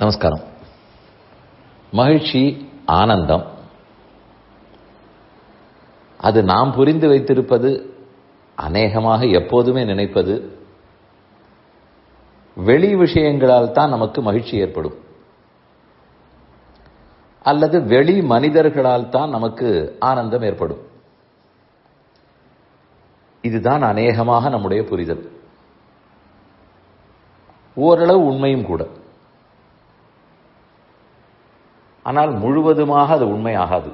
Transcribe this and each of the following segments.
நமஸ்காரம். மகிழ்ச்சி, ஆனந்தம், அது நாம் புரிந்து வைத்திருப்பது, அநேகமாக எப்போதுமே நினைப்பது, வெளி விஷயங்களால் தான் நமக்கு மகிழ்ச்சி ஏற்படும், அல்லது வெளி மனிதர்களால் தான் நமக்கு ஆனந்தம் ஏற்படும். இதுதான் அநேகமாக நம்முடைய புரிதல். ஓரளவு உண்மையும் கூட. ஆனால் முழுவதுமாக அது உண்மையாகாது.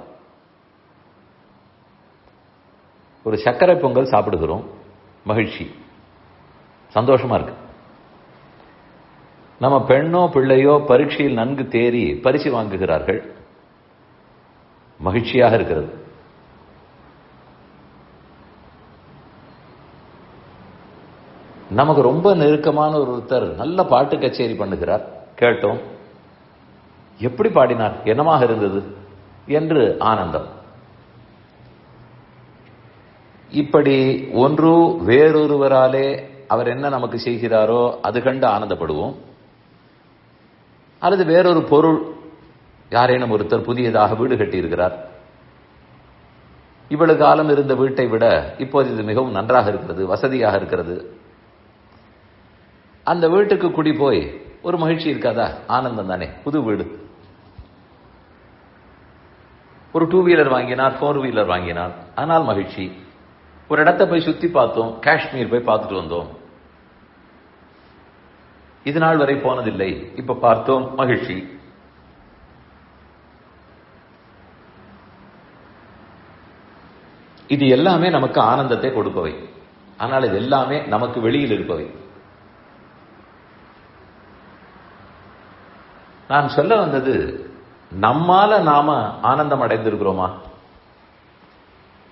ஒரு சர்க்கரை பொங்கல் சாப்பிடுகிறோம், மகிழ்ச்சி, சந்தோஷமா இருக்கு. நம்ம பெண்ணோ பிள்ளையோ பரீட்சையில் நன்கு தேறி பரிசு வாங்குகிறார்கள், மகிழ்ச்சியாக இருக்கிறது. நமக்கு ரொம்ப நெருக்கமான ஒருத்தர் நல்ல பாட்டு கச்சேரி பண்ணுகிறார், கேட்டோம், எப்படி பாடினார், என்னமாக இருந்தது என்று ஆனந்தம். இப்படி ஒன்று வேறொருவராலே அவர் என்ன நமக்கு செய்கிறாரோ அது கண்டு ஆனந்தப்படுவோம், அல்லது வேறொரு பொருள், யாரேனும் ஒருத்தர் புதியதாக வீடு கட்டியிருக்கிறார், இவ்வளவு காலம் இருந்த வீட்டை விட இப்போது இது மிகவும் நன்றாக இருக்கிறது, வசதியாக இருக்கிறது, அந்த வீட்டுக்கு குடி போய் ஒரு மகிழ்ச்சி இருக்காதா? ஆனந்தம் தானே. புது வீடு, ஒரு 2 வீலர் வாங்கினார், 4 வீலர் வாங்கினார், ஆனால் மகிழ்ச்சி. ஒரு இடத்தை போய் சுத்தி பார்த்தோம், காஷ்மீர் போய் பார்த்துட்டு வந்தோம், இது நாள் வரை போனதில்லை, இப்ப பார்த்தோம், மகிழ்ச்சி. இது எல்லாமே நமக்கு ஆனந்தத்தை கொடுப்பவை. ஆனால் இது எல்லாமே நமக்கு வெளியில் இருப்பவை. நான் சொல்ல வந்தது, நம்மால நாம ஆனந்தம் அடைந்திருக்கிறோமா?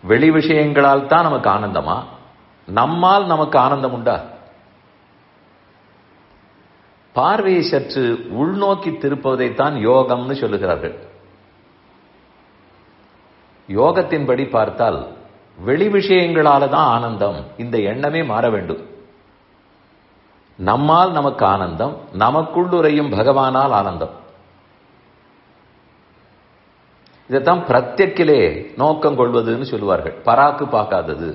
வெளி விஷயங்களால் தான் நமக்கு ஆனந்தமா? நம்மால் நமக்கு ஆனந்தம் உண்டா? பார்வையை சற்று உள்நோக்கி திருப்புவதைத்தான் யோகம்னு சொல்லுகிறார்கள். யோகத்தின்படி பார்த்தால் வெளி விஷயங்களால தான் ஆனந்தம், இந்த எண்ணமே மாற வேண்டும். நம்மால் நமக்கு ஆனந்தம், நமக்குள்ளுரையும் பகவானால் ஆனந்தம். இதைத்தான் பிரத்யக்கிலே நோக்கம் கொள்வதுன்னு சொல்லுவார்கள், பராக்கு பார்க்காதது.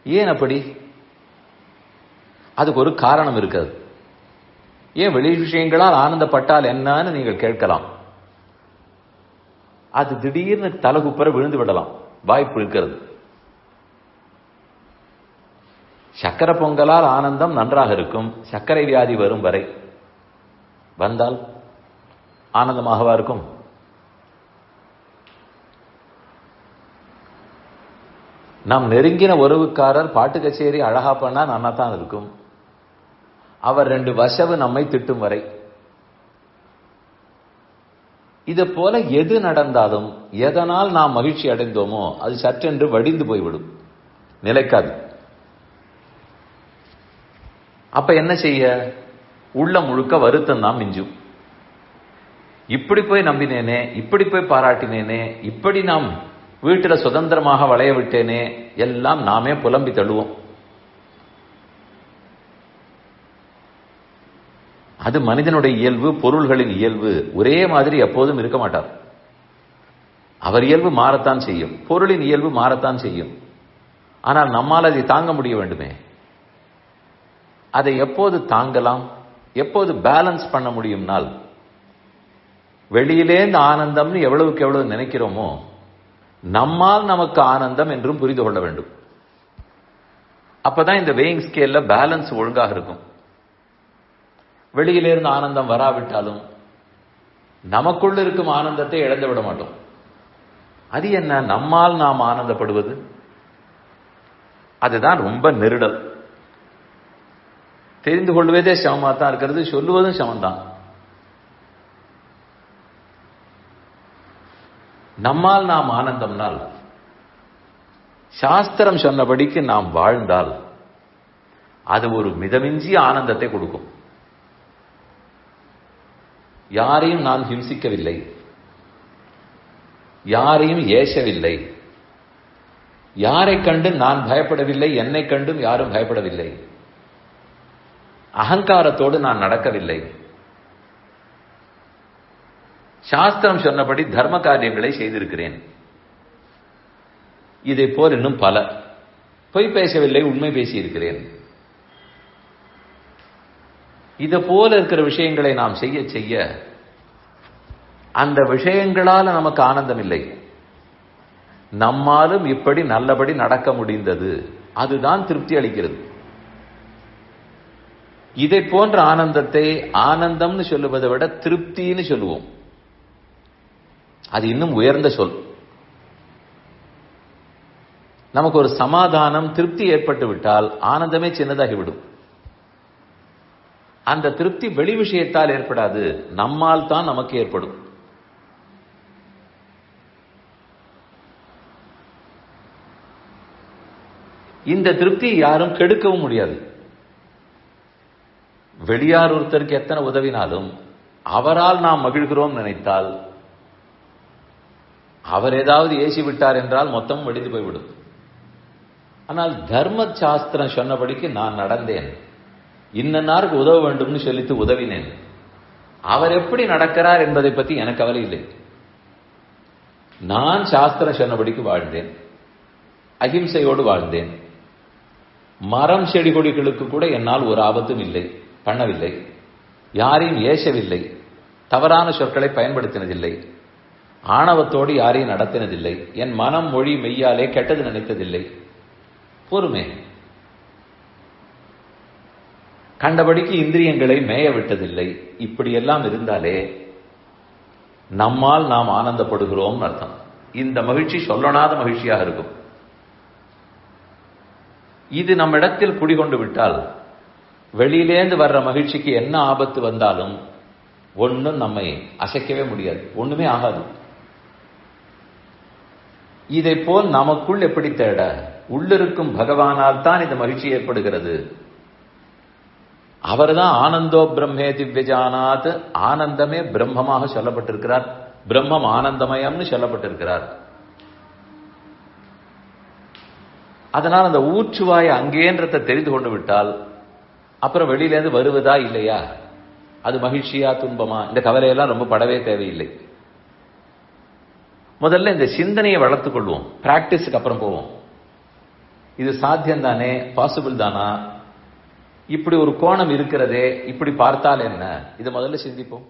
ஏன் அப்படி? அதுக்கு ஒரு காரணம் இருக்காது. ஏன் வெளி விஷயங்களால் ஆனந்தப்பட்டால் என்னன்னு நீங்கள் கேட்கலாம். அது திடீர்னு தலகுப்புற விழுந்து விடலாம், வாய்ப்பு இருக்கிறது. சக்கரை பொங்கலால் ஆனந்தம் நன்றாக இருக்கும், சர்க்கரை வியாதி வரும் வரை. வந்தால் ஆனந்தமாகவா இருக்கும்? நாம் நெருங்கின உறவுக்காரர் பாட்டு கச்சேரி அழகா பண்ணா நன்னா தான் இருக்கும், அவர் 2 வசவு நம்மை திட்டும் வரை. இதை போல எது நடந்தாலும், எதனால் நாம் மகிழ்ச்சி அடைந்தோமோ அது சற்றென்று வடிந்து போய்விடும், நிலைக்காது. அப்ப என்ன செய்ய? உள்ள முழுக்க வருத்தம் தான் மிஞ்சும். இப்படி போய் நம்பினேனே, இப்படி போய் பாராட்டினேனே, இப்படி நாம் வீட்டுல சுதந்திரமாக வளைய விட்டேனே, எல்லாம் நாமே புலம்பி தள்ளுவோம். அது மனிதனுடைய இயல்பு, பொருள்களின் இயல்பு. ஒரே மாதிரி எப்போதும் இருக்க மாட்டார். அவர் இயல்பு மாறத்தான் செய்யும், பொருளின் இயல்பு மாறத்தான் செய்யும். ஆனால் நம்மால் அதை தாங்க முடிய வேண்டுமே. அதை எப்போது தாங்கலாம், எப்போது பேலன்ஸ் பண்ண முடியும்னால், வெளியிலேந்து ஆனந்தம்னு எவ்வளவுக்கு எவ்வளவு நினைக்கிறோமோ நம்மால் நமக்கு ஆனந்தம் என்றும் புரிந்து கொள்ள வேண்டும். அப்பதான் இந்த வெயிங் ஸ்கேல்ல பேலன்ஸ் ஒழுங்காக இருக்கும். வெளியிலிருந்து ஆனந்தம் வராவிட்டாலும் நமக்குள்ள இருக்கும் ஆனந்தத்தை இழந்து விட மாட்டோம். அது என்ன? நம்மால் நாம் ஆனந்தப்படுவது, அதுதான் ரொம்ப நெருடல். தெரிந்து கொள்வதே சமமா தான் இருக்கிறது, சொல்லுவதும் சமம்தான். நம்மால் நாம் ஆனந்தம்னால், சாஸ்திரம் சொன்னபடிக்கு நாம் வாழ்ந்தால் அது ஒரு மிதமிஞ்சிய ஆனந்தத்தை கொடுக்கும். யாரையும் நான் ஹிம்சிக்கவில்லை, யாரையும் ஏசவில்லை, யாரை கண்டு நான் பயப்படவில்லை, என்னை கண்டும் யாரும் பயப்படவில்லை, அகங்காரத்தோடு நான் நடக்கவில்லை, சாஸ்திரம் சொன்னபடி தர்ம காரியங்களை செய்திருக்கிறேன். இதை போல் இன்னும் பல. பொய் பேசவில்லை, உண்மை பேசியிருக்கிறேன். இதை போல இருக்கிற விஷயங்களை நாம் செய்ய செய்ய அந்த விஷயங்களால நமக்கு ஆனந்தம் இல்லை. நம்மாலும் இப்படி நல்லபடி நடக்க முடிந்தது, அதுதான் திருப்தி அளிக்கிறது. இதை போன்ற ஆனந்தத்தை ஆனந்தம்னு சொல்லுவதை விட திருப்தின்னு சொல்லுவோம். அது இன்னும் உயர்ந்த சொல். நமக்கு ஒரு சமாதானம், திருப்தி ஏற்பட்டு விட்டால் ஆனந்தமே சின்னதாகிவிடும். அந்த திருப்தி வெளி விஷயத்தால் ஏற்படாது, நம்மால் தான் நமக்கு ஏற்படும். இந்த திருப்தியை யாரும் கெடுக்கவும் முடியாது. வெளியார் ஒருத்தருக்கு எத்தனை உதவினாலும் அவரால் நாம் மகிழ்கிறோம் நினைத்தால், அவர் ஏதாவது ஏசி விட்டார் என்றால் மொத்தம் வெடித்து போய்விடும். ஆனால் தர்ம சாஸ்திரம் சொன்னபடிக்கு நான் நடந்தேன், இன்னன்னாருக்கு உதவ வேண்டும்னு சொல்லிட்டு உதவினேன். அவர் எப்படி நடக்கிறார் என்பதை பற்றி எனக்கு கவலை இல்லை. நான் சாஸ்திரம் சொன்னபடிக்கு வாழ்ந்தேன், அகிம்சையோடு வாழ்ந்தேன். மரம் செடி கொடிகளுக்கு கூட என்னால் ஒரு ஆபத்தும் இல்லை, பண்ணவில்லை. யாரையும் ஏசவில்லை, தவறான சொற்களை பயன்படுத்தினதில்லை, ஆணவத்தோடு யாரையும் நடத்தினதில்லை, என் மனம் மொழி மெய்யாலே கெட்டது நினைத்ததில்லை. பொறுமை. கண்டபடிக்கு இந்திரியங்களை மேய விட்டதில்லை. இப்படியெல்லாம் இருந்தாலே நம்மால் நாம் ஆனந்தப்படுகிறோம் அர்த்தம். இந்த மகிழ்ச்சி சொல்லனாத மகிழ்ச்சியாக இருக்கும். இது நம்மிடத்தில் குடிகொண்டு விட்டால் வெளியிலேந்து வர்ற மகிழ்ச்சிக்கு என்ன ஆபத்து வந்தாலும் ஒன்றும் நம்மை அசைக்கவே முடியாது, ஒண்ணுமே ஆகாது. இதை போல் நமக்குள் எப்படி தேட? உள்ளிருக்கும் பகவானால் தான் இந்த மகிழ்ச்சி ஏற்படுகிறது. அவர்தான் ஆனந்தோ பிரம்மே திவ்யஜானாத், ஆனந்தமே பிரம்மமாக சொல்லப்பட்டிருக்கிறார். பிரம்மம் ஆனந்தமயம்னு சொல்லப்பட்டிருக்கிறார். அதனால் அந்த ஊற்றுவாய் அங்கேன்றதை தெரிந்து கொண்டு விட்டால் அப்புறம் வெளியிலேருந்து வருவதா இல்லையா, அது மகிழ்ச்சியா துன்பமா, இந்த கவலையெல்லாம் ரொம்ப படவே தேவையில்லை. முதல்ல இந்த சிந்தனையை வளர்த்துக் கொள்வோம், பிராக்டிஸுக்கு அப்புறம் போவோம். இது சாத்தியம் தானே, பாசிபிள் தானா, இப்படி ஒரு கோணம் இருக்கிறதே, இப்படி பார்த்தால் என்ன, இதை முதல்ல சிந்திப்போம்.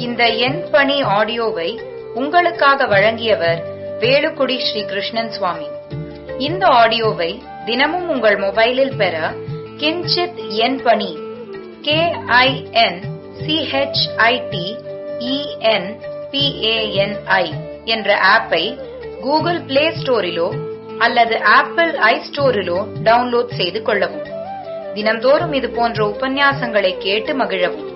இந்த என் பணி ஆடியோவை உங்களுக்காக வழங்கியவர் வேலுக்குடி ஸ்ரீ கிருஷ்ணன் சுவாமி. இந்த ஆடியோவை தினமும் உங்கள் மொபைலில் பெற கிஞ்சித் என் பணி KINCHITENPANI என்ற ஆப்பை கூகுள் பிளே ஸ்டோரிலோ அல்லது ஆப்பிள் ஐ ஸ்டோரிலோ டவுன்லோட் செய்து கொள்ளவும். தினந்தோறும் இது போன்ற உபன்யாசங்களை கேட்டு மகிழவும்.